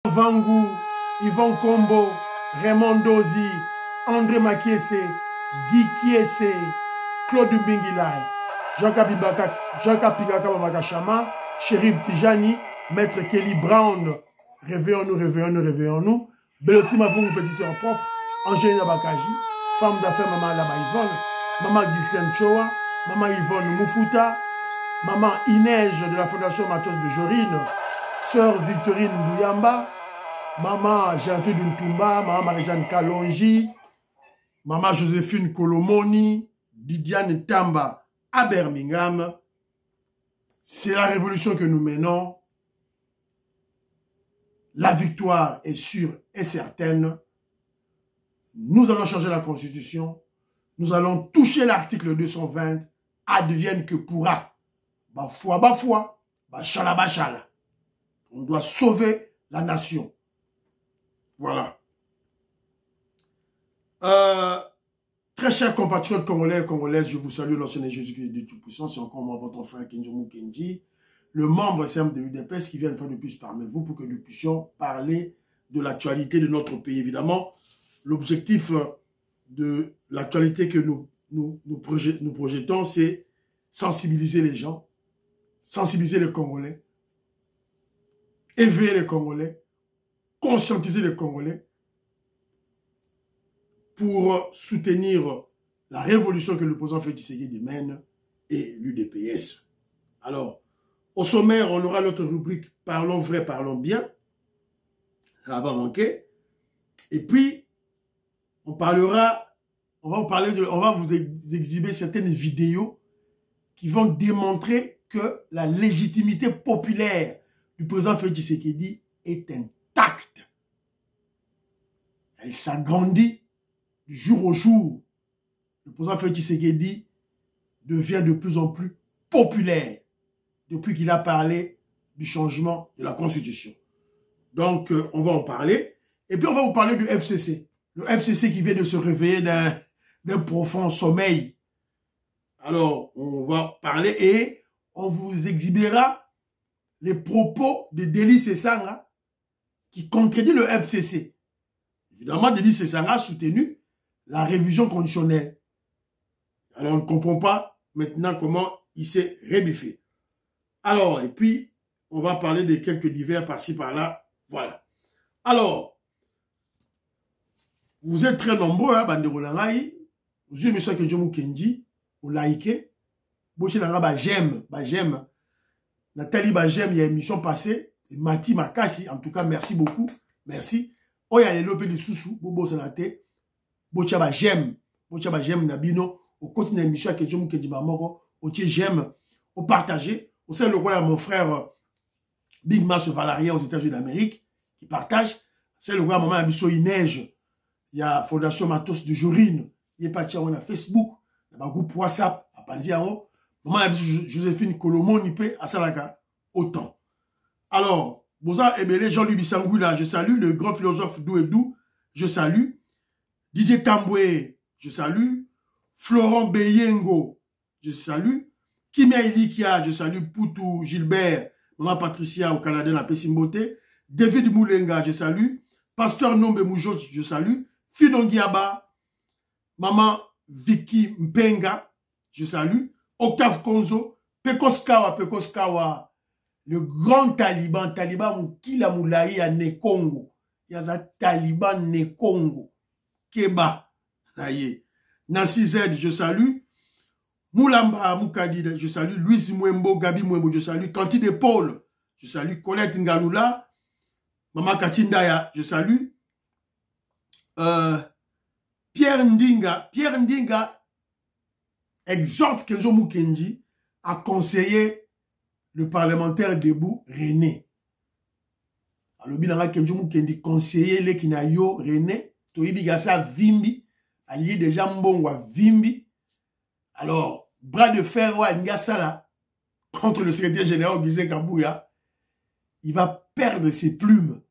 Vangu, Yvon Kombo, Raymond Dozi, André Makiese, Guy Kiese, Claude Mbingilai, Jean-Cap Pigaka Babakashama, Chérif Tijani, Maître Kelly Brown, réveillons-nous, réveillons-nous, réveillons-nous, Beloti Mavungu Petit Sœur Propre, Angélina Bakaji, femme d'affaires Maman Laba Yvonne, Maman Ghislaine Choa, Maman Yvonne Moufuta, Maman Inège de la Fondation Matos de Jorine, Sœur Victorine Bouyamba, Maman Gertrude Ntumba, Maman Marie-Jeanne Kalonji, Maman Joséphine Kolomoni, Didiane Tamba à Birmingham. C'est la révolution que nous menons. La victoire est sûre et certaine. Nous allons changer la Constitution. Nous allons toucher l'article 220. Advienne que pourra. Bafoua, bachala, bachala. On doit sauver la nation. Voilà. Très chers compatriotes congolais et congolaises, je vous salue, l'ancien Jésus-Christ de Tout-Puissant. C'est encore moi, votre frère Kenjomu Kenji, le membre simple de l'UDPS qui vient une fois de plus parmi vous pour que nous puissions parler de l'actualité de notre pays. Évidemment, l'objectif de l'actualité que nous projetons, c'est sensibiliser les gens, sensibiliser les Congolais, éveiller les Congolais, conscientiser les Congolais pour soutenir la révolution que le président Félix Tshisekedi mène et l'UDPS. Alors, au sommaire, on aura notre rubrique « Parlons vrai, parlons bien ». Ça va pas manquer. Et puis, on va vous exhiber certaines vidéos qui vont démontrer que la légitimité populaire du président Félix Tshisekedi est intacte. Elle s'agrandit du jour au jour. Le président Félix Tshisekedi devient de plus en plus populaire depuis qu'il a parlé du changement de la Constitution. Donc, on va en parler. Et puis, on va vous parler du FCC. Le FCC qui vient de se réveiller d'un profond sommeil. Alors, on va parler et on vous exhibera les propos de Denis Sessanga qui contredit le FCC. Évidemment, Denis Sessanga a soutenu la révision conditionnelle. Alors, on ne comprend pas maintenant comment il s'est rébiffé. Alors, et puis, on va parler de quelques divers par-ci, par-là. Voilà. Alors, vous êtes très nombreux, hein, Bandeko Langai. Vous aimez ça que Kenjomu Kenji, vous likez. Boche Langa, j'aime. Nathalie, j'aime, il y a une émission passée. Mati Makasi, en tout cas, merci beaucoup. Merci. Oh, il y a les lopés de Soussou, Bobo Sanate. Boche j'aime. Boche j'aime, Nabino. Au continent d'émission, Kenjomu Kenji Mamoro. Au j'aime. Au partager. Au sein de le mon frère Big Mass Valarien aux États-Unis d'Amérique, qui partage. C'est le roi maman Abisso Inège. Il y a Fondation Matos de Jorine. Il y a parti on a Facebook. Il y a un groupe WhatsApp. À Paziao. Maman Abisso Joséphine Colomon Nipé à Salaka. Autant. Alors, Boza Ebele, Jean-Louis Bissangula, je salue. Le grand philosophe Douedou, je salue. Didier Tamboué, je salue. Florent Beyengo, je salue. Kimia Ilikia, je salue. Poutou Gilbert, Maman Patricia au Canada, la Pessimboté. David Moulenga, je salue. Pasteur Nombe Moujos, je salue. Finongiaba, Maman Vicky Mpenga, je salue. Octave Konzo, Pekoskawa, le grand Taliban Moukila Moulaï à Nekongo. Il y a un Taliban Nekongo. Keba, Naye. Nancy Z, je salue. Moulamba Moukadi, je salue. Louis Mwembo, Gabi Mwembo, je salue. Kanti de Paul, je salue. Colette Ngalula, Maman Katindaya, je salue. Pierre Ndinga exhorte Kenjomu Kenji à conseiller le parlementaire debout René. Alors, binanga Kenjomu Kenji conseiller le Kinayo René, Toyibi Gassa Vimbi, allié déjà Mbongwa Vimbi. Alors, bras de fer wa Ngasala contre le secrétaire général Gisé Kabouya, il va perdre ses plumes.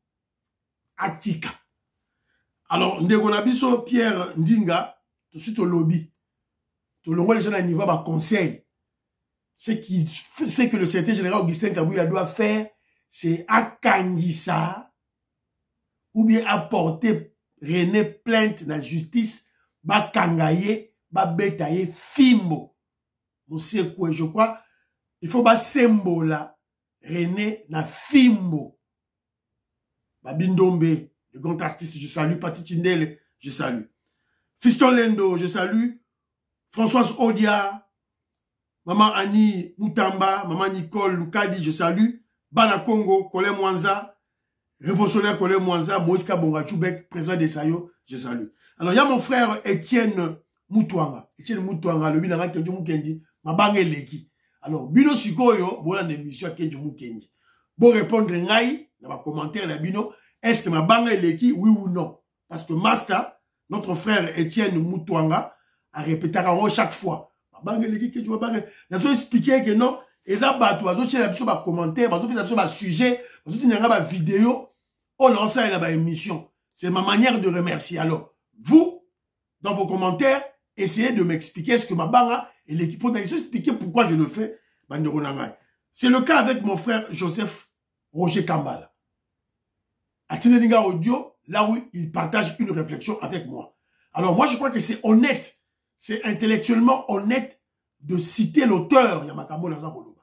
Atika. Alors, Ndegonabiso Pierre Ndinga, tout de suite au lobby. Tout le monde, les gens à niveau de conseil. Ce que le secrétaire général Augustin Kabouya doit faire, c'est Akangisa ou bien apporter René plainte dans la justice, ba kangaye, ba betaye fimbo. Monsieur quoi, je crois, il faut ba symbole René na fimbo. Ba Bindombe, le grand artiste, je salue. Pati Tindele, je salue. Fiston Lendo, je salue. Françoise Odia, Maman Annie Moutamba, Maman Nicole Lukadi, je salue. Bana Congo, Kole Mwanza, Révolutionnaire Kole Mwanza, Moïska Bonga Choubek, président des Sayo, je salue. Alors, il y a mon frère Étienne Moutouanga. Étienne Moutouanga, le binanga Kenjo Mukendi, Mabange Leki. Alors, Bino Sikoyo, voilà une émission Kenjo Mukendi. Bon répondre ngai, dans ma commentaire, la Bino, est-ce que Mabange Leki, oui ou non? Parce que Master, notre frère Étienne Moutouanga, a répété chaque fois. Mabange Leki, Kenjo Mabange. Nous avons expliqué que non, et ça, bateau, bateau, bateau, bateau, commentaire, bateau, bateau, bateau, sujet, bateau, bateau, vidéo, on lance ça dans émission. C'est ma manière de remercier. Alors, vous, dans vos commentaires, essayez de m'expliquer ce que ma banga et l'équipe ont expliqué pourquoi je le fais. C'est le cas avec mon frère Joseph Roger Kambala. À Tinelinga Audio, là où il partage une réflexion avec moi. Alors, moi, je crois que c'est honnête, c'est intellectuellement honnête de citer l'auteur Yamakambo Nazaboloba.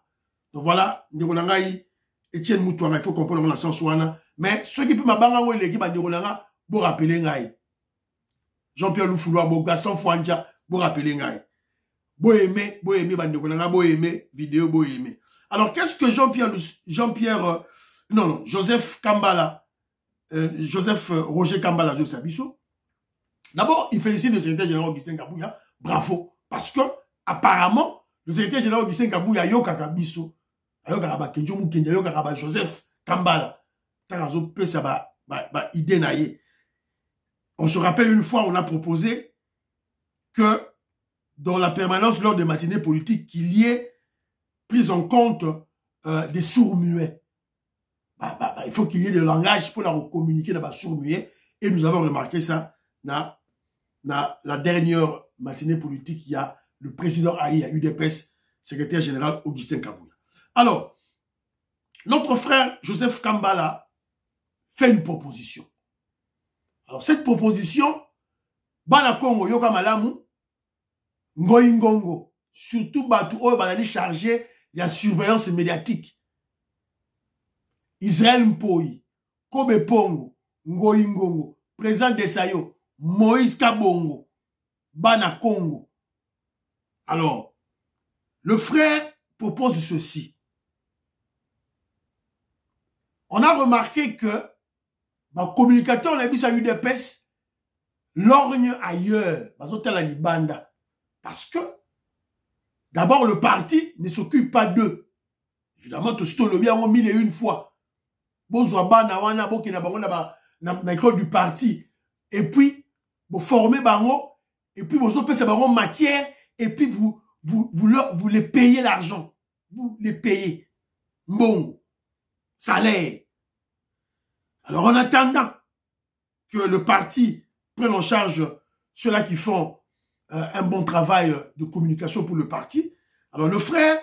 Donc voilà, Ndironangaï, Etienne Moutouanga, il faut comprendre la sens ouana. Mais ceux qui peuvent m'abanga ou l'équipe à Ndironanga, vous rappelez Ngaï. Jean-Pierre Loufoulois, bo Gaston Fouanja, vous rappelez Ngaï. Bo aimé, Ndironanga, bo aimé, vidéo, bo aimé. Alors qu'est-ce que Joseph Kambala, Joseph Roger Kambala, Joseph Sabisso. D'abord, il félicite le secrétaire général Augustin Kabouya, bravo, parce que apparemment, le secrétaire général Augustin Kabouya, Yoka Kabiso, Ayoka Kenjo Mukendi, Ayoka Joseph Kambala, Tarazo Pesa ba idée naïe. On se rappelle une fois, on a proposé que dans la permanence lors des matinées politiques, qu'il y ait prise en compte des sourds-muets. Il faut qu'il y ait des langages pour leur communiquer dans les sourds-muets. Et nous avons remarqué ça dans la dernière matinée politique. Il y a le président Aïe, à UDPS, secrétaire général Augustin Kabouya. Alors, notre frère Joseph Kambala fait une proposition. Alors, cette proposition, Bana Congo, Yoka Malamu, Ngoingongo, surtout Batou Oyo Banali chargé, il y a surveillance médiatique. Israël Mpoyi, Kobe Pongo, Ngoingongo, président de Sayo, Moïse Kabongo, Bana Congo. Alors, le frère propose ceci. On a remarqué que le communicateur, on a vu ça UDPS, lorgne ailleurs, parce que d'abord le parti ne s'occupe pas d'eux. Évidemment, tout ce que le bien mille et une fois. L'école du parti. Et puis, vous formez bango, et puis vous opérez bango matière, et puis vous les payez l'argent. Vous les payez. Bon. Salaire. Alors, en attendant que le parti prenne en charge ceux-là qui font un bon travail de communication pour le parti, alors le frère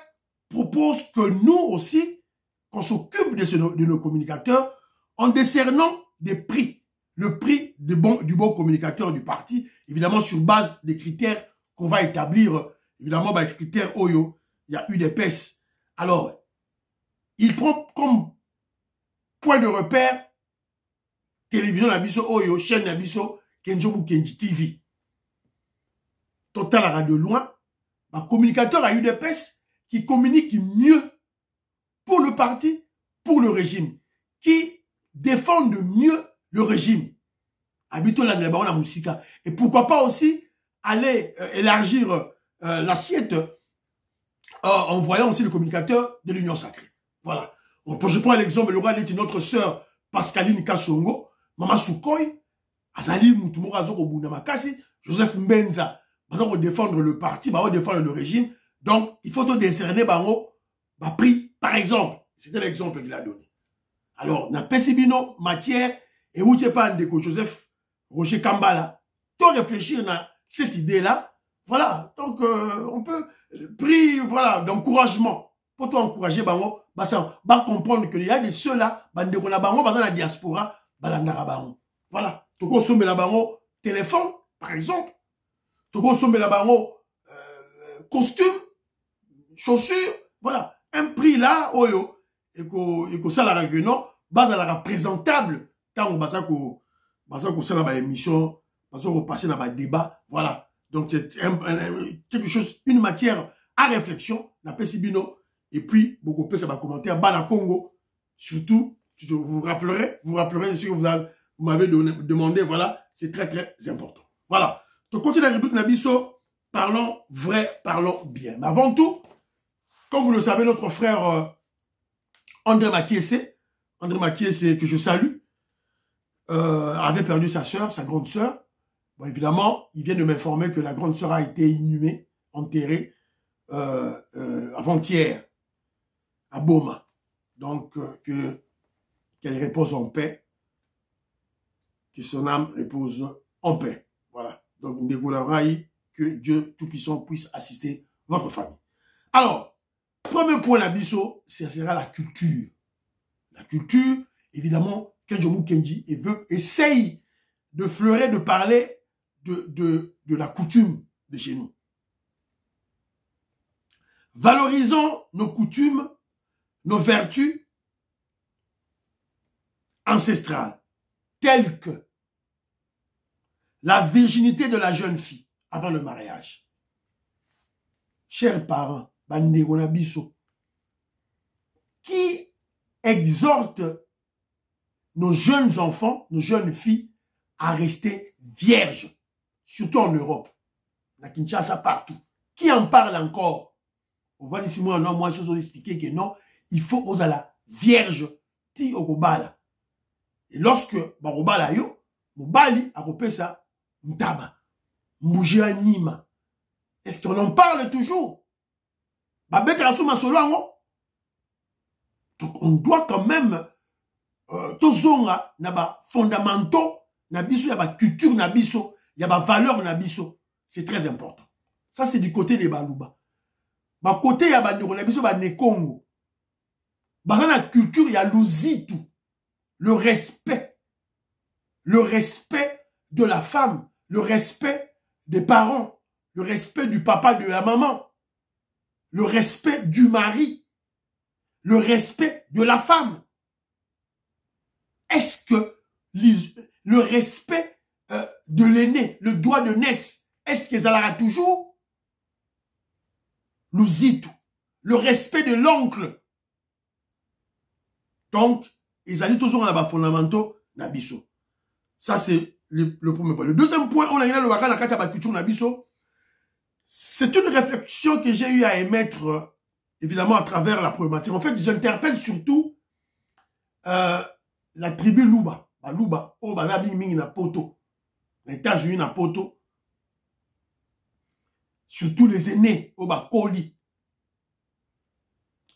propose que nous aussi, qu'on s'occupe de nos communicateurs en décernant des prix. Le prix du bon communicateur du parti, évidemment sur base des critères qu'on va établir, évidemment, les critères OYO, il y a UDPS. Alors, il prend comme point de repère télévision Nabiso Oyo, chaîne Nabiso, Kenjo Mukendi TV. Total à de loin, un communicateur à UDPS qui communique mieux pour le parti, pour le régime, qui défendent mieux le régime. Habitons la Moussika. Et pourquoi pas aussi aller élargir l'assiette en voyant aussi le communicateur de l'Union Sacrée. Voilà. Je prends l'exemple, le roi est notre sœur Pascaline Kassongo, Maman Soukoy, Azali Moutoumou Azoko Bundamakasi, Joseph Mbenza, pour défendre le parti, pour défendre le régime. Donc, il faut décerner bango, prix, par exemple. C'était l'exemple qu'il a donné. Alors, na Pesibino, matière, et où tu pas de Joseph Roger Kambala, tout réfléchir à cette idée-là. Voilà. Donc, on peut, prix, voilà, d'encouragement. Pour toi encourager bango, bah comprendre qu'il y a des ceux-là, dans la diaspora, balandaka bango. Voilà. Toko sombe la bango téléphone, par exemple. Toko sombe la bango costume, chaussures. Voilà. Un prix là, oyo, et que ça la règle, non, base à la présentable. Quand on basa ko ça la émission, basa ko passer dans le débat. Voilà. Donc c'est quelque chose, une matière à réflexion, la Pessibino. Et puis, beaucoup plus ça va commenter à Bana Congo. Surtout, vous vous rappellerez ce que vous m'avez demandé. Voilà, c'est très très important. Voilà. Donc, continue la rubrique Nabiso. Parlons vrai, parlons bien. Mais avant tout, comme vous le savez, notre frère André Makiese, que je salue, avait perdu sa sœur, sa grande sœur. Bon, évidemment, il vient de m'informer que la grande sœur a été inhumée, enterrée avant-hier à Boma. Donc, qu'elle repose en paix, que son âme repose en paix. Voilà. Donc, que Dieu Tout-Puissant puisse assister votre famille. Alors, premier point d'Abisso, ce sera la culture. La culture, évidemment, Kenjomu Kenji essaye de fleurer, de parler de la coutume de chez nous. Valorisons nos coutumes, nos vertus ancestrales, telles que la virginité de la jeune fille avant le mariage. Chers parents, Bandego Nabiso, qui exhorte nos jeunes enfants, nos jeunes filles à rester vierges, surtout en Europe, à Kinshasa partout. Qui en parle encore? On voit ici, moi, je vous ai expliqué que non, il faut aux la vierge, ti okobala. Et lorsque, barobala yo, mobali, akopé ça, mtaba, mbouja nima. Est-ce qu'on en parle toujours? Donc, on doit quand même, tozonga, naba fondamentaux, nabiso, yaba culture, nabiso, yaba valeur, nabiso. C'est très important. Ça, c'est du côté des Balouba. Bah, côté, yaba nabiso, ba ne Congo. Bah, dans la culture, il y a l'ouzitu. Le respect de la femme, le respect des parents, le respect du papa, de la maman, le respect du mari, le respect de la femme. Est-ce que le respect de l'aîné, le doigt de naisse, est-ce que ça l'aura toujours? L'ouzitu, le respect de l'oncle. Donc, ils allaient toujours dans les fondamentaux Nabiso. Ça, c'est le premier point. Le deuxième point, on a eu le waka na kata culture Nabiso. C'est une réflexion que j'ai eu à émettre, évidemment, à travers la problématique. En fait, j'interpelle surtout la tribu Luba. Luba, oh, bah, ming na poto. Les États-Unis na poto. Surtout les aînés, oh, bah, Koli.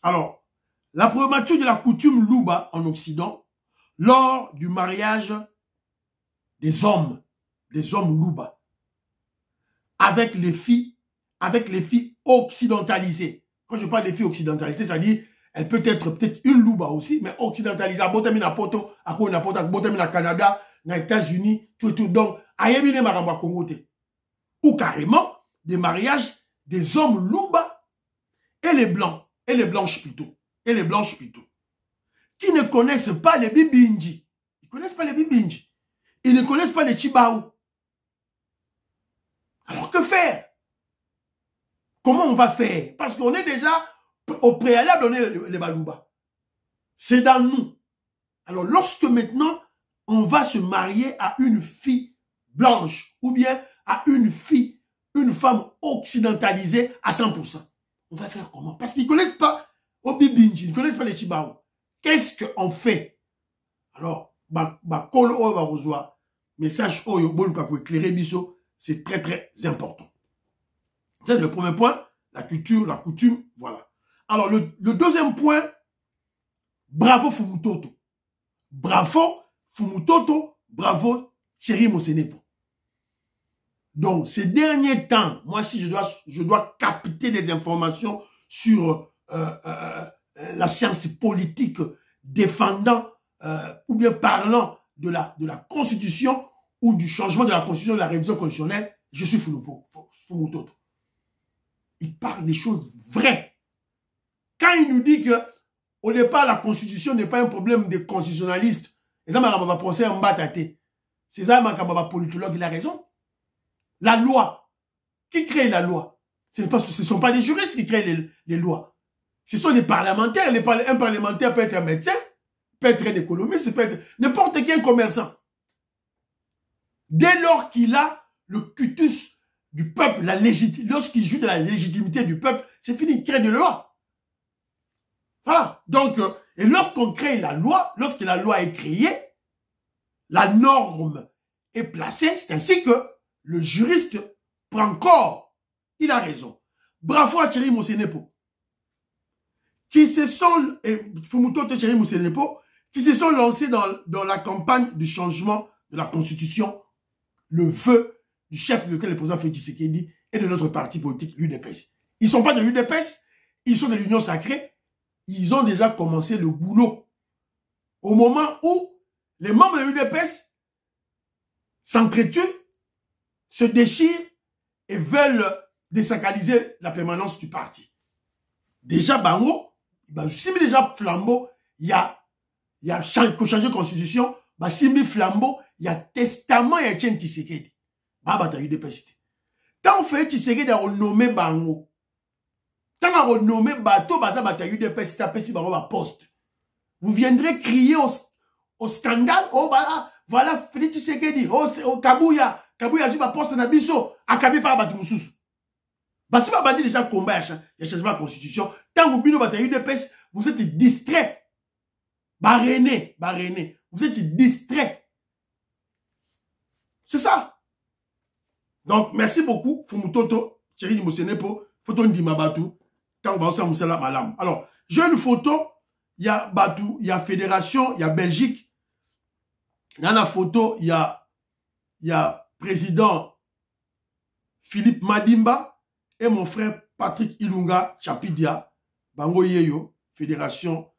Alors, la problématique de la coutume Luba en Occident, lors du mariage des hommes Luba, avec les filles occidentalisées. Quand je parle des filles occidentalisées, ça dit, elle peut être peut-être une Luba aussi, mais occidentalisée. À Botami na poto, à Botami na Canada, na États-Unis, tout. Donc, ayemine maramba Congote. Ou carrément, des mariages des hommes Luba et les blancs, et les blanches plutôt. Qui ne connaissent pas les Bibinji. Ils ne connaissent pas les Bibinji. Ils ne connaissent pas les Chibaou. Alors que faire? Comment on va faire? Parce qu'on est déjà au préalable, on est les Balouba. C'est dans nous. Alors lorsque maintenant, on va se marier à une fille blanche, ou bien à une femme occidentalisée à 100%, on va faire comment? Parce qu'ils ne connaissent pas au Bibinji, ils ne connaissent pas les Chibaou. Qu'est-ce qu'on fait? Alors, message pour éclairer Bisso, c'est très très important. C'est le premier point, la culture, la coutume, voilà. Alors, le deuxième point, bravo Fumutoto. Bravo Fumutoto, bravo Thierry Mosenepo. Donc, ces derniers temps, moi, si je dois capter des informations sur la science politique défendant ou bien parlant de la Constitution ou du changement de la Constitution, de la révision constitutionnelle, je suis Fumutoto. Il parle des choses vraies. Quand il nous dit que au départ, la Constitution n'est pas un problème des constitutionnalistes, c'est ça, politologue, il a raison. La loi, qui crée la loi? Ce ne sont pas des juristes qui créent les lois. Ce sont des parlementaires. Un parlementaire peut être un médecin, peut être un économiste, peut être n'importe quel commerçant. Dès lors qu'il a le cutus du peuple, lorsqu'il joue de la légitimité du peuple, c'est fini, il crée des lois. Voilà. Donc, et lorsqu'on crée la loi, lorsque la loi est créée, la norme est placée, c'est ainsi que le juriste prend corps. Il a raison. Bravo à Thierry Mosenepo, qui se sont, Thierry Mosenepo, qui se sont lancés dans la campagne du changement de la Constitution, le vœu du chef de l'État, le président Félix Tshisekedi, et de notre parti politique, l'UDPS. Ils ne sont pas de l'UDPS, ils sont de l'Union sacrée. Ils ont déjà commencé le boulot. Au moment où les membres de l'UDPS s'entretuent, se déchirent et veulent désacraliser la permanence du parti. Déjà, Bango, si déjà flambeau, il y a changer de constitution, si flambeau, il y a testament, il y a Tien Tshisekedi. Quand on fait Tshisekedi à renommer Bango, quand on renommé bateau, poste. Vous viendrez crier au scandale. Oh, voilà, Félix Tshisekedi. Oh, Kabouya. Kabouya, si poste na biso. Akabi par bateau moussous. Si vous avez déjà combat, il y a changement de la constitution. Tant que vous avez UDPS, vous êtes distrait. Baréné. Vous êtes distrait. C'est ça. Donc, merci beaucoup. Fumutoto, Thierry Mosenepo, photo Ndimabatu. Alors, j'ai une photo, il y a Batou, il y a Fédération, il y a Belgique. Dans la photo, il y a président Philippe Madimba et mon frère Patrick Ilunga Chapidia, Bango Yeyo, Fédération,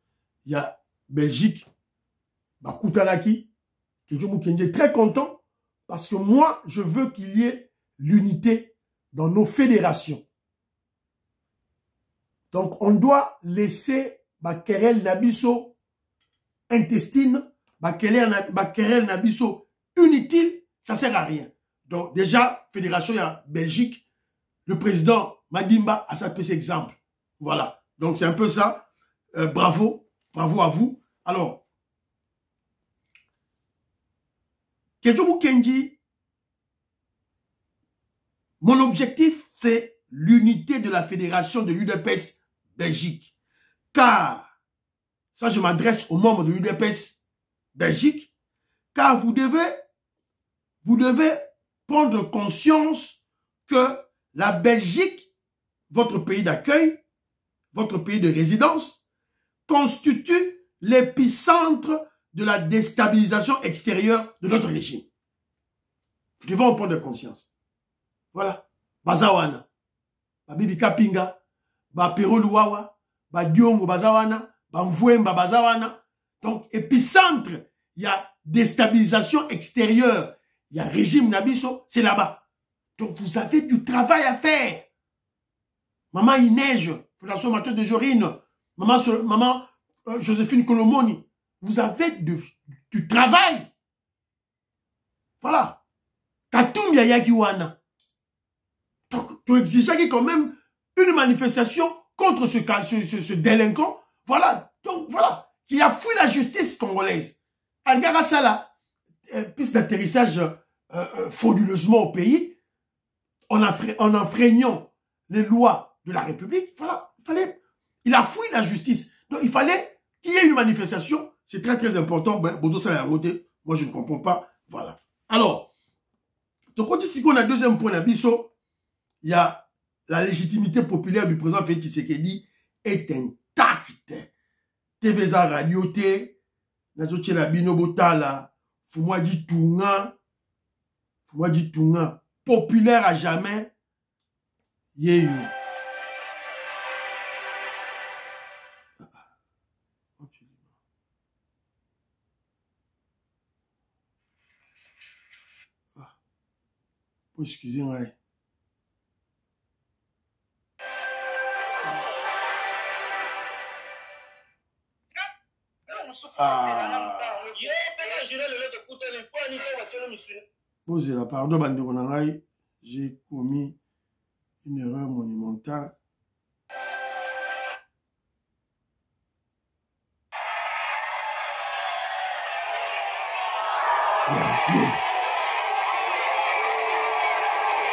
il y a Belgique, Bakoutalaki, que je suis très content parce que moi, je veux qu'il y ait l'unité dans nos fédérations. Donc, on doit laisser Bakerel Nabiso intestine, Bakerel Nabiso inutile, ça sert à rien. Donc, déjà, Fédération, il y a Belgique, le président Madimba a sa petit exemple. Voilà. Donc, c'est un peu ça. Bravo à vous. Alors, Kedjobu Kenji, mon objectif, c'est l'unité de la fédération de l'UDPS Belgique. Car, ça je m'adresse aux membres de l'UDPS Belgique, car vous devez prendre conscience que la Belgique, votre pays d'accueil, votre pays de résidence, constitue l'épicentre de la déstabilisation extérieure de notre régime. Nous devons en prendre conscience. Voilà. Bazawana. Babibi Kapinga. Bapero Luwawa. Badiongo Bazawana. Bamvouemba Bazawana. Donc, épicentre, il y a déstabilisation extérieure. Il y a régime Nabiso, c'est là-bas. Donc, vous avez du travail à faire. Maman Ineige, Fondation Mathieu de Jorine. Maman Joséphine Colomoni. Vous avez du travail. Voilà. Katoum Yayakiwana. Donc, tu exigeais quand même une manifestation contre ce délinquant. Voilà. Donc, voilà. Qui a fui la justice congolaise. Algara Sala, piste d'atterrissage frauduleusement au pays, en enfreignant les lois de la République. Voilà. Il a fui la justice. Donc, il fallait qu'il y ait une manifestation. C'est très, très important. Ben, Bodo Sala a voté. Moi, je ne comprends pas. Voilà. Alors, donc, si on a deuxième point d'abisso, il y a la légitimité populaire du président Félix Tshisekedi est intacte. TVza Radio T, Nazoche la Bino Botala, Fumwa di Tunga, populaire à jamais. Yeah. Excusez-moi. Posez-la, pardon, Bandeko Nangai, j'ai commis une erreur monumentale.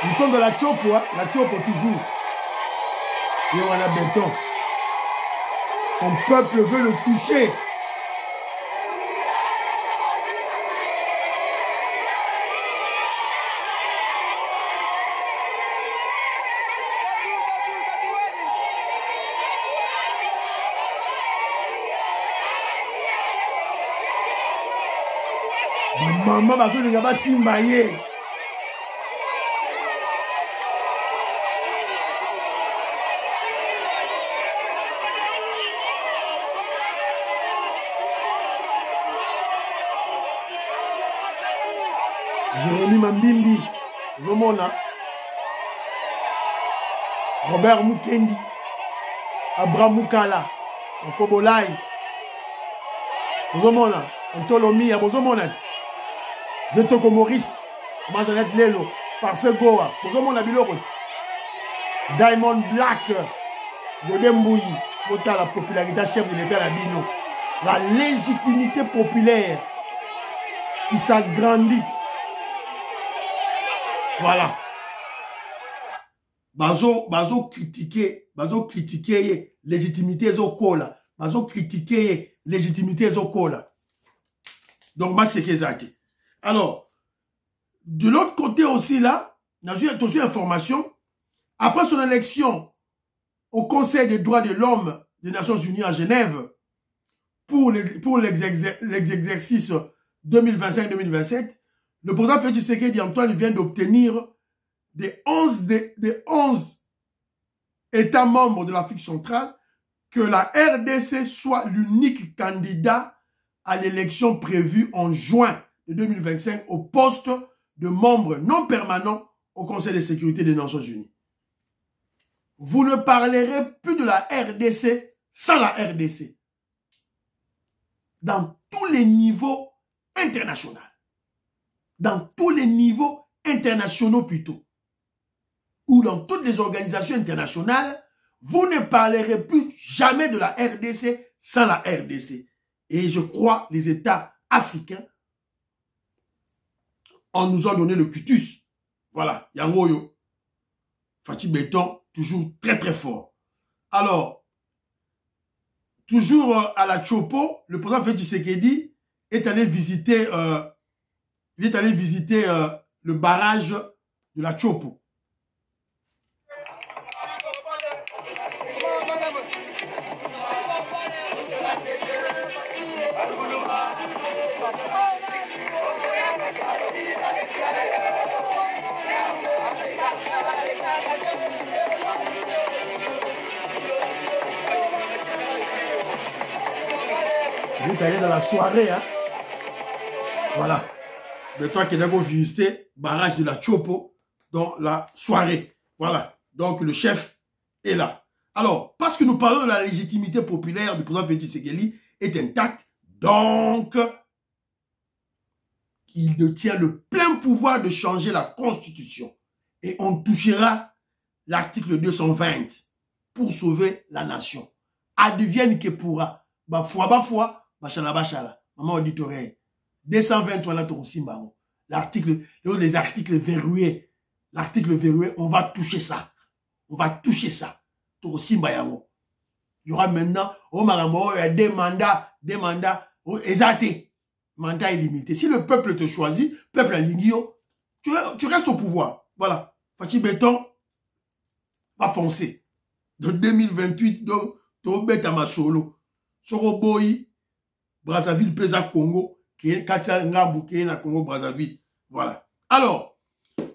Nous sommes dans la Chopo, hein? La Chopo toujours. Et on a béton. Son peuple veut le toucher. Maman, parce que nous n'avons pas simbaillé. Jérémy Mambimbi, Romona, Robert Mukendi, Abraham Mukala, Okobolai, Romona, Antolomi, Romona, Vetoko Maurice, Mazanet Lelo, Parfait Goa, Romona Biloko, Diamond Black, Godembouyi, la popularité chef de l'État Labino, la légitimité populaire qui s'agrandit. Voilà. Bazo critiquer légitimité zokola. Bazo critiquer légitimité zokola. Donc, moi, c'est que ça. Alors, de l'autre côté aussi, là, j'ai toujours information. Après son élection au Conseil des droits de l'homme des Nations Unies à Genève, pour l'exercice 2025-2027, le président Félix Tshisekedi Antoine vient d'obtenir des 11 États membres de l'Afrique centrale que la RDC soit l'unique candidat à l'élection prévue en juin de 2025 au poste de membre non permanent au Conseil de sécurité des Nations Unies. Vous ne parlerez plus de la RDC sans la RDC. Dans tous les niveaux internationaux. Dans tous les niveaux internationaux plutôt, ou dans toutes les organisations internationales, vous ne parlerez plus jamais de la RDC sans la RDC. Et je crois les États africains en nous ont donné le cutus. Voilà, Yangoyo, Fatih Béton, toujours très très fort. Alors, toujours à la Chopo, le président Félix Tshisekedi est allé visiter... il est allé visiter le barrage de la Chopo. Il est allé dans la soirée, hein. Voilà. Mais toi qui d'abord visité barrage de la Chopo dans la soirée. Voilà. Donc le chef est là. Alors, parce que nous parlons de la légitimité populaire du président Félix Tshisekedi est intacte, donc il détient le plein pouvoir de changer la Constitution. Et on touchera l'article 220 pour sauver la nation. Advienne que pourra. Bafouaba, bachala. Maman auditorie. 223 là, l'article, les articles verrouillés. L'article verrouillé, on va toucher ça. On va toucher ça. Il y aura maintenant, il y a des mandats, exaltés. Mandat illimité. Si le peuple te choisit, peuple aligno, tu restes au pouvoir. Voilà. Fatih Béton va foncer. De 2028, tu bête à ma solo. Soroboyi, Brazzaville, Pesa Congo, qui est Katia Ngambu, qui est na Congo, Brazzaville. Voilà. Alors,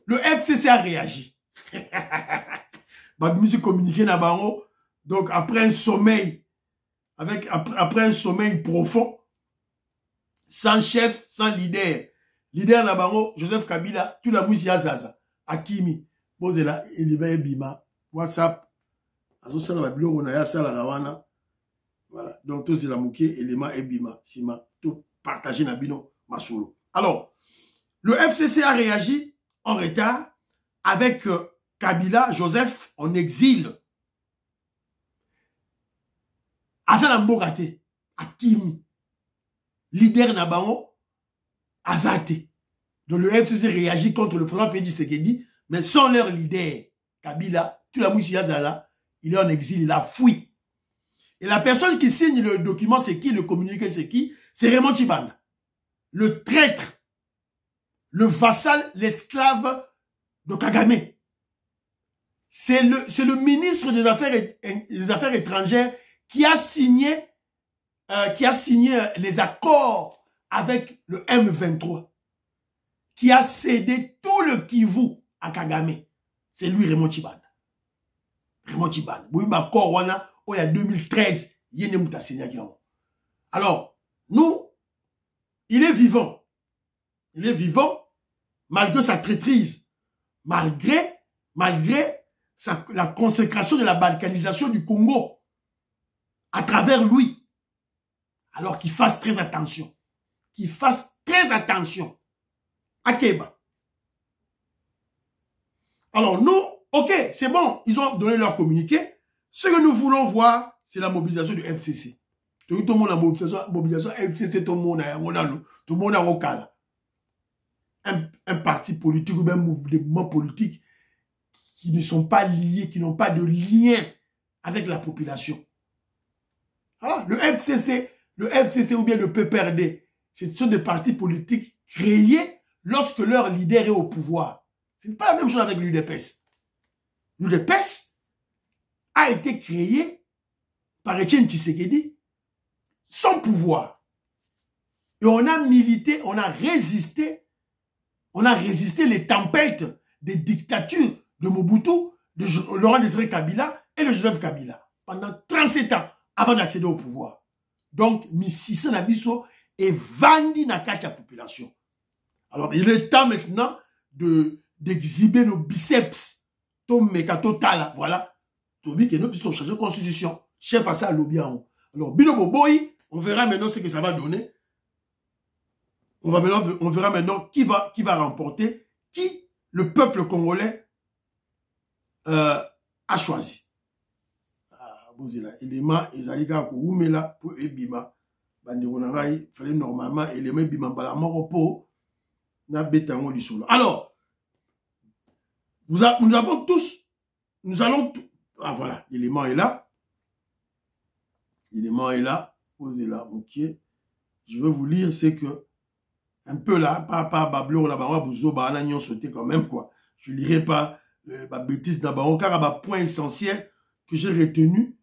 le FCC a réagi. Babimisi communiqué na bango. Donc, après un sommeil, après un sommeil profond, sans chef, sans leader. Leader na bango, Joseph Kabila, tout la mousse Zaza. Akimi. Bozela, Elima Bima. WhatsApp. Azo sala ba biloko na ya sala rawana. Voilà. Donc, tous la mouké, élément et bima. Sima, tout partagé na bino, masolo. Alors, le FCC a réagi en retard avec Kabila, Joseph, en exil. Azana Mbogate, Akimi, leader Nabango, Azate. Donc, le FCC réagit contre le président Félix Tshisekedi, mais sans leur leader, Kabila, tout la mousse Yazala, il est en exil, il a fui. Et la personne qui signe le document, c'est qui? Le communiqué, c'est qui? C'est Raymond Tchibanda. Le traître, le vassal, l'esclave de Kagame. C'est le ministre des Affaires étrangères qui a signé les accords avec le M23, qui a cédé tout le Kivu à Kagame. C'est lui, Raymond Tchibanda. Raymond Tchibanda. Oui, d'accord, wana. Il y a 2013, alors, nous, il est vivant. Il est vivant, malgré sa traîtrise, malgré la consécration de la balkanisation du Congo, à travers lui. Alors qu'il fasse très attention. Qu'il fasse très attention. Akeba. Alors, nous, ok, c'est bon, ils ont donné leur communiqué. Ce que nous voulons voir, c'est la mobilisation du FCC. Tout le monde a mobilisation FCC, tout le monde a Rokala. Un parti politique ou même des mouvements politiques qui ne sont pas liés, qui n'ont pas de lien avec la population. Alors, le FCC ou bien le PPRD, ce sont des partis politiques créés lorsque leur leader est au pouvoir. Ce n'est pas la même chose avec l'UDPS. L'UDPS a été créé par Etienne Tshisekedi sans pouvoir. Et on a milité, on a résisté les tempêtes des dictatures de Mobutu, de Laurent Désiré Kabila et de Joseph Kabila pendant 37 ans avant d'accéder au pouvoir. Donc, Mississa Nabiso est vendu dans la population. Alors, il est temps maintenant d'exhiber nos biceps. Voilà. Tobi que nous puissions changer de constitution. Chef à ça à l'Obian. Alors, Bino Boboy, on verra maintenant ce que ça va donner. On verra maintenant qui va remporter, qui le peuple congolais a choisi. Bozila, élément, Ezalika, Koumela, pour Ebima, Bandironarai, fallait normalement, élément, Ebima, Balamoropo, na Betango du Solo. Alors, nous avons tous, nous allons, ah voilà, l'élément est là. L'élément est là. Posez là, ok. Je veux vous lire, c'est que, un peu là, pas Bablo, là, bah, Bouzo, bah, on a sauté quand même, quoi. Je lirai pas, ma bêtise d'abord, car, bah, point essentiel que j'ai retenu,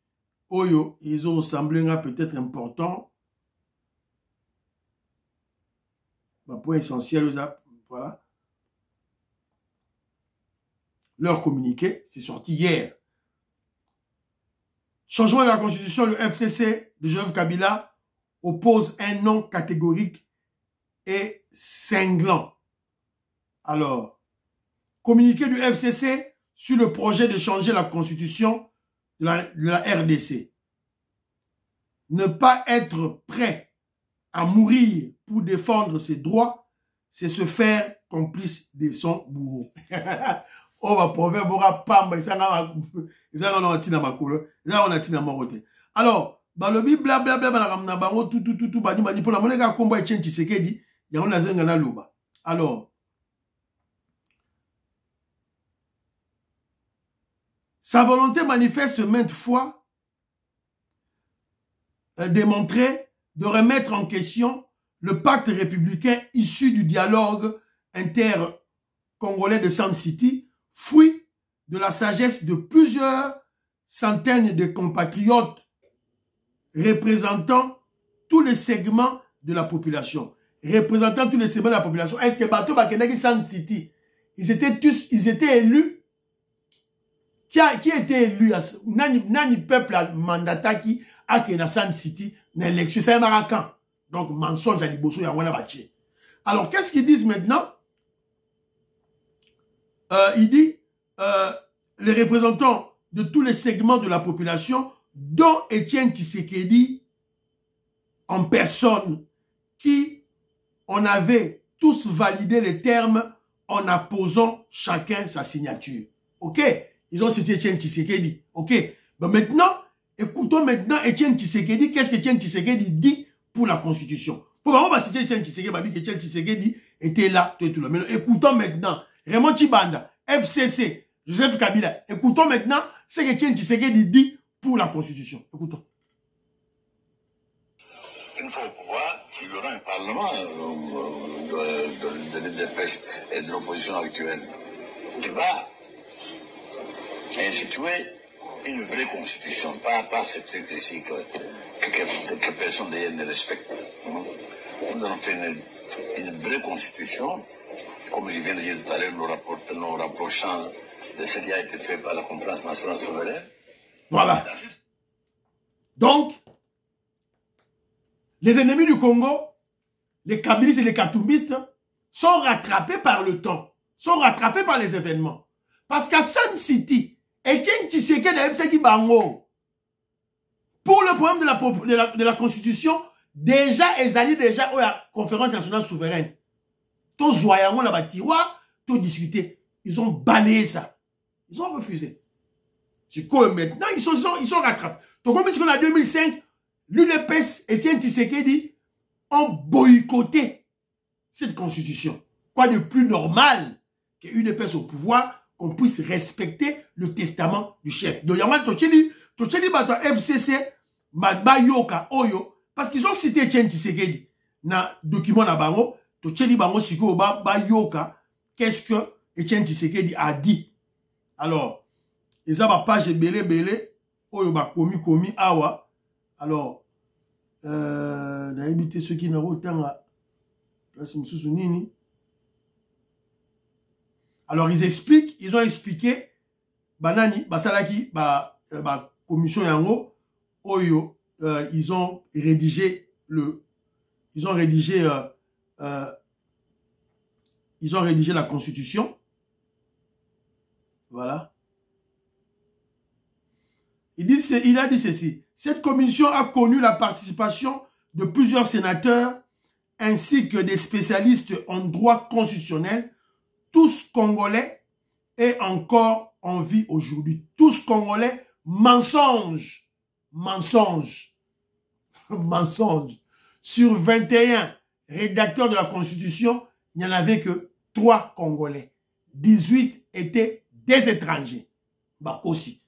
Oyo, ils ont semblé peut-être important. Bah, point essentiel, voilà. Leur communiqué, c'est sorti hier. Changement de la Constitution, le FCC de Joseph Kabila oppose un non catégorique et cinglant. Alors, communiqué du FCC sur le projet de changer la Constitution de la RDC. Ne pas être prêt à mourir pour défendre ses droits, c'est se faire complice de son bourreau. Oh, va proverbe, aura pamba, ça on a tina makolo, ça on a tina morote. Alors, balobi blablabla, na bango tout, bani pour la monnaie ka komba Etienne Tshisekedi, ya on a zenga na loba. Alors, sa volonté manifeste maintes fois démontrée de remettre en question le pacte républicain issu du dialogue inter-congolais de Sun City, fruit de la sagesse de plusieurs centaines de compatriotes représentant tous les segments de la population. Représentant tous les segments de la population. Est-ce que Bato Bakenaki Sun City, ils étaient élus? Qui était élu? Nani peuple mandata qui a que na Sun City, na élection, c'est un maracan. Donc, mensonge à Liboso, ya wana baché. Alors, qu'est-ce qu'ils disent maintenant? il dit les représentants de tous les segments de la population, dont Étienne Tshisekedi en personne, qui on avait tous validé les termes en apposant chacun sa signature. Ok? Ils ont cité Étienne Tshisekedi. Ok? Donc maintenant, écoutons maintenant Étienne Tshisekedi. Qu'est-ce qu'Étienne Tshisekedi dit pour la Constitution? Pour moi, on va citer Étienne Tshisekedi, qu'Étienne Tshisekedi était là, tout le monde. Écoutons maintenant Raymond Tshibanda, FCC, Joseph Kabila. Écoutons maintenant ce qu'Étienne Tshisekedi dit pour la Constitution. Écoutons. Une fois au pouvoir, il y aura un parlement de l'UDPS et de l'opposition actuelle qui va instituer une vraie constitution, pas ce truc ici que personne d'ailleurs ne respecte. Nous allons faire une vraie constitution, comme je viens de dire tout à l'heure, nous rapprochant de ce qui a été fait par la conférence nationale souveraine. Voilà. Donc, les ennemis du Congo, les Kabilistes et les Katumbistes, sont rattrapés par le temps, sont rattrapés par les événements. Parce qu'à Sun City, Étienne Tshisekedi Bango, pour le problème de la Constitution, déjà, ils allaient déjà à la conférence nationale souveraine. Tous joyeux, là-bas, tiroir, tous discuter. Ils ont balayé ça. Ils ont refusé. C'est que maintenant, ils sont rattrapés. Donc, comme en 2005, l'UDPS, Étienne Tshisekedi, ont boycotté cette constitution. Quoi de plus normal que l'UDPS au pouvoir, qu'on puisse respecter le testament du chef. Donc, Yaman Tocheli, FCC, Yoka, Oyo, parce qu'ils ont cité Étienne Tshisekedi dans le document na bango, Tocheli bango siko Yoka, qu'est-ce que Étienne Tshisekedi a dit. Alors, ils ont ma page belé, Oyo ba komi awa. Alors, on a évité ceux qui n'ont autant à place Moussousounini. Alors, ils ont expliqué, banani, basalaki, commission yango, oyo, ils ont rédigé la constitution. Voilà. Il a dit ceci. Cette commission a connu la participation de plusieurs sénateurs ainsi que des spécialistes en droit constitutionnel, tous congolais et encore en vie aujourd'hui. Tous congolais, mensonge. Sur 21 rédacteurs de la Constitution, il n'y en avait que 3 congolais. 18 étaient des étrangers. Bah aussi.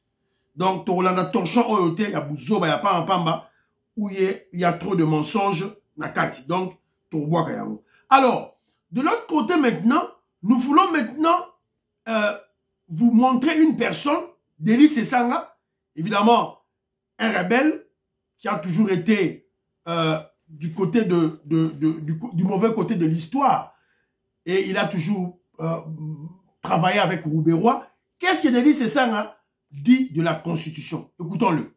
Donc, Torlanda Torchon Oyote, il y a Bouzoba, il y a Pamba, où il y a trop de mensonges, Nakati. Donc, Torboa Kayango. Alors, de l'autre côté maintenant, nous voulons maintenant vous montrer une personne, Denis Sesanga, évidemment, un rebelle qui a toujours été du côté du mauvais côté de l'histoire. Et il a toujours travaillé avec Rouberoy. Qu'est-ce que Denis Sesanga dit de la Constitution? Écoutons-le.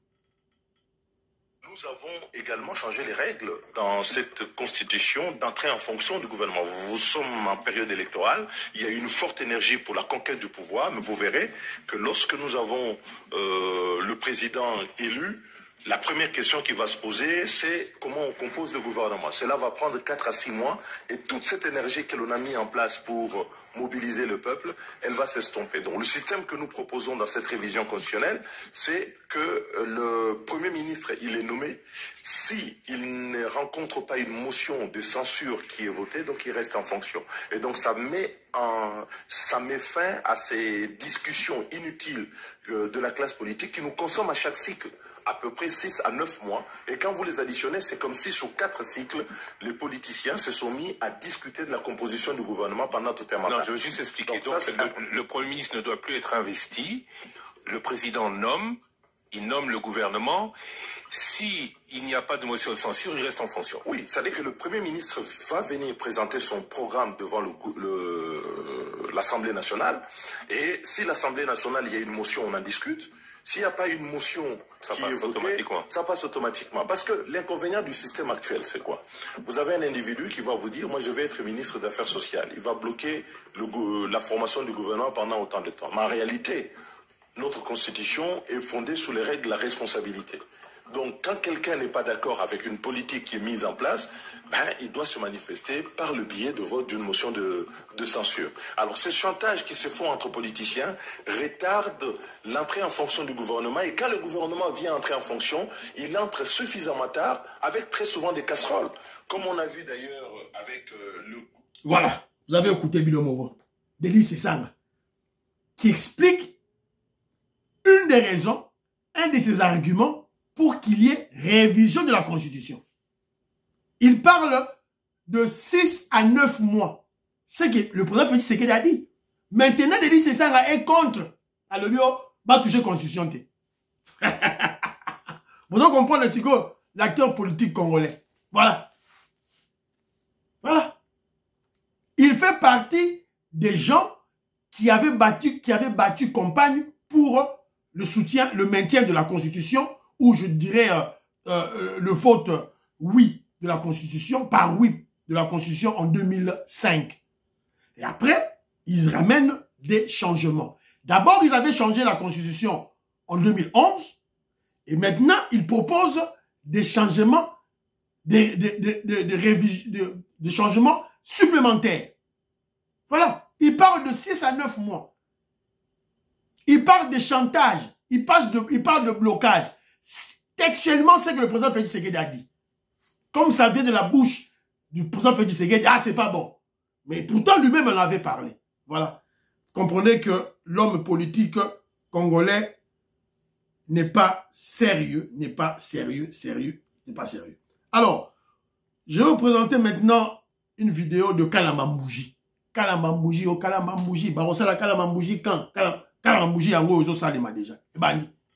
Nous avons également changé les règles dans cette constitution d'entrée en fonction du gouvernement. Nous sommes en période électorale, il y a une forte énergie pour la conquête du pouvoir, mais vous verrez que lorsque nous avons le président élu, la première question qui va se poser, c'est comment on compose le gouvernement. Cela va prendre 4 à 6 mois et toute cette énergie que l'on a mis en place pour mobiliser le peuple, elle va s'estomper. Donc le système que nous proposons dans cette révision constitutionnelle, c'est que le Premier ministre, il est nommé. Si il ne rencontre pas une motion de censure qui est votée, donc il reste en fonction. Et donc ça met fin à ces discussions inutiles de la classe politique qui nous consomme à chaque cycle à peu près 6 à 9 mois. Et quand vous les additionnez, c'est comme si sur 4 cycles, les politiciens se sont mis à discuter de la composition du gouvernement pendant tout un mandat. Non, je veux juste expliquer. Donc le Premier ministre ne doit plus être investi. Le président nomme, il nomme le gouvernement. S'il n'y a pas de motion de censure, il reste en fonction. Oui, c'est-à-dire que le Premier ministre va venir présenter son programme devant l'Assemblée nationale. Et si l'Assemblée nationale, il y a une motion, on en discute. S'il n'y a pas une motion Ça qui passe est votée, automatiquement. ça passe automatiquement. Parce que l'inconvénient du système actuel, c'est quoi? Vous avez un individu qui va vous dire, moi je vais être ministre des Affaires sociales. Il va bloquer la formation du gouvernement pendant autant de temps. Mais en réalité, notre constitution est fondée sur les règles de la responsabilité. Donc, quand quelqu'un n'est pas d'accord avec une politique qui est mise en place, ben, il doit se manifester par le biais de vote d'une motion de censure. Alors, ces chantages qui se font entre politiciens retardent l'entrée en fonction du gouvernement. Et quand le gouvernement vient entrer en fonction, il entre suffisamment tard, avec très souvent des casseroles. Comme on a vu d'ailleurs avec le... Voilà, vous avez écouté Bilomovo, Delis Sesanga, qui explique une des raisons, un de ses arguments pour qu'il y ait révision de la Constitution. Il parle de 6 à 9 mois. C'est que le président Félix Tshisekedi a dit. Maintenant, Delis Sesanga est contre. Alors, lui, va toucher la Constitution. Vous devez comprendre l'acteur politique congolais. Voilà. Voilà. Il fait partie des gens qui avaient battu campagne pour le soutien, le maintien de la Constitution, ou je dirais le vote oui de la Constitution, par oui de la Constitution en 2005. Et après, ils ramènent des changements. D'abord, ils avaient changé la Constitution en 2011, et maintenant, ils proposent des changements, des changements supplémentaires. Voilà. Ils parlent de 6 à 9 mois. Ils parlent de chantage. Ils parlent de blocage. Textuellement, c'est que le président Félix Tshisekedi a dit. Comme ça vient de la bouche du président Félix Tshisekedi, ah, c'est pas bon. Mais pourtant, lui-même en avait parlé. Voilà. Comprenez que l'homme politique congolais n'est pas sérieux, n'est pas sérieux. Alors, je vais vous présenter maintenant une vidéo de Kalamambouji. Kalamambouji, oh Kalamambouji, Barosala Kalamambouji quand Kalamambouji yango ozo salema déjà.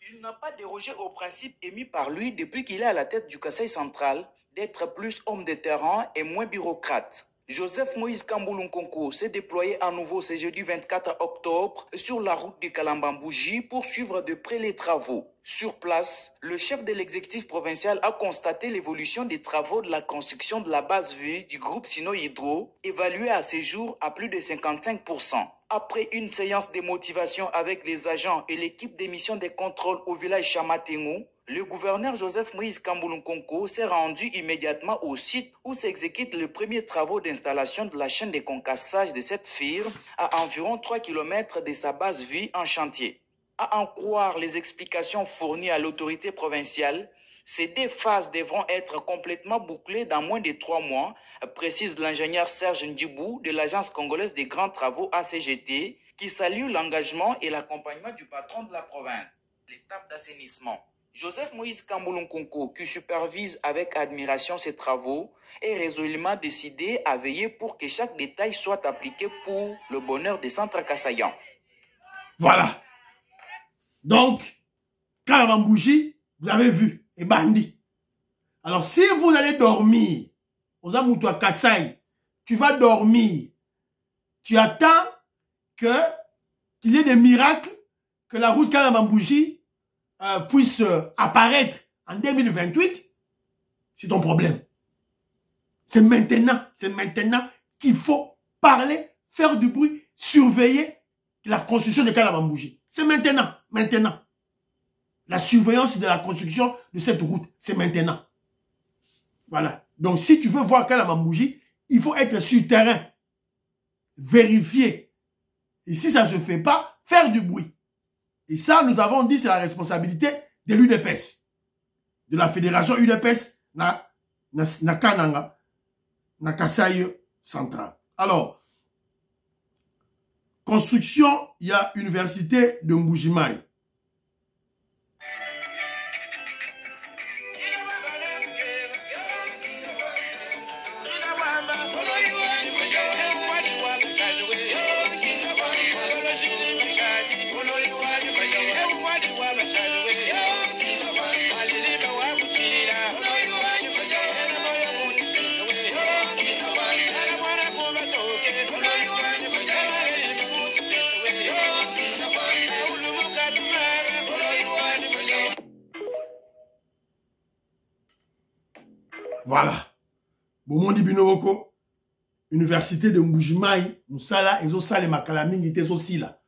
Il n'a pas dérogé au principe émis par lui depuis qu'il est à la tête du Kasaï central d'être plus homme de terrain et moins bureaucrate. Joseph Moïse Kambouloum Nkonko s'est déployé à nouveau ce jeudi 24 octobre sur la route du Kalambambouji pour suivre de près les travaux. Sur place, le chef de l'exécutif provincial a constaté l'évolution des travaux de la construction de la base V du groupe Sino Hydro, évaluée à ce jour à plus de 55%. Après une séance de motivation avec les agents et l'équipe d'émission des contrôles au village Chamatengu, le gouverneur Joseph Moïse Kambouloum Nkonko s'est rendu immédiatement au site où s'exécutent les premiers travaux d'installation de la chaîne de concassage de cette firme à environ 3 km de sa base vie en chantier. À en croire les explications fournies à l'autorité provinciale, ces deux phases devront être complètement bouclées dans moins de 3 mois, précise l'ingénieur Serge Ndjibou de l'Agence congolaise des grands travaux ACGT, qui salue l'engagement et l'accompagnement du patron de la province. L'étape d'assainissement. Joseph Moïse Kambouloum Nkonko, qui supervise avec admiration ces travaux, est résolument décidé à veiller pour que chaque détail soit appliqué pour le bonheur des centres kassaillants. Voilà. Donc, Kalamambouji, vous avez vu, et Bandi. Alors, si vous allez dormir, aux Amoutoua Kassai, tu vas dormir, tu attends qu'il y ait des miracles, que la route Kalamambouji puisse apparaître en 2028, c'est ton problème. C'est maintenant qu'il faut parler, faire du bruit, surveiller la construction de Kalamambouji. C'est maintenant. La surveillance de la construction de cette route, c'est maintenant. Voilà. Donc, si tu veux voir Kalamambouji, il faut être sur terrain. Vérifier. Et si ça ne se fait pas, faire du bruit. Et ça, nous avons dit, c'est la responsabilité de l'UDPS. De la fédération UDPS na Kananga, na Kasaï central. Alors, construction, il y a université de Mbujimaï. Voilà. Bomondi Binoboko, Université de Mbujimaï, Moussala, et Zosale Makalamingi, aussi là.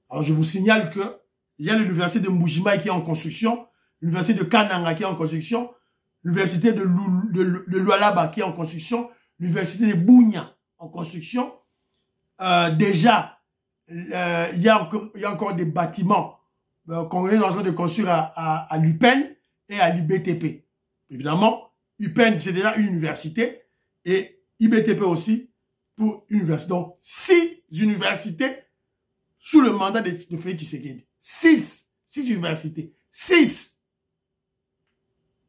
Alors je vous signale que il y a l'université de Mbujimaï qui est en construction, l'université de Kananga qui est en construction, l'université de Lualaba qui est en construction, l'université de Bounia en construction. Déjà, il y a encore des bâtiments qu'on est en train de construire à l'UPEN et à l'IBTP. Évidemment, UPEN, c'est déjà une université et IBTP aussi pour une université. Donc, 6 universités sous le mandat de Félix Tshisekedi. 6 universités. 6.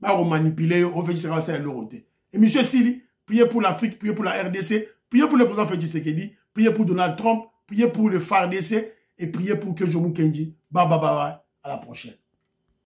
On manipule, on fait ça à l'Europe. Et M. Sili, priez pour l'Afrique, priez pour la RDC, priez pour le président Félix Tshisekedi, priez pour Donald Trump, priez pour le FARDC et priez pour que Jomo Kenji. Bye bye bye. À la prochaine.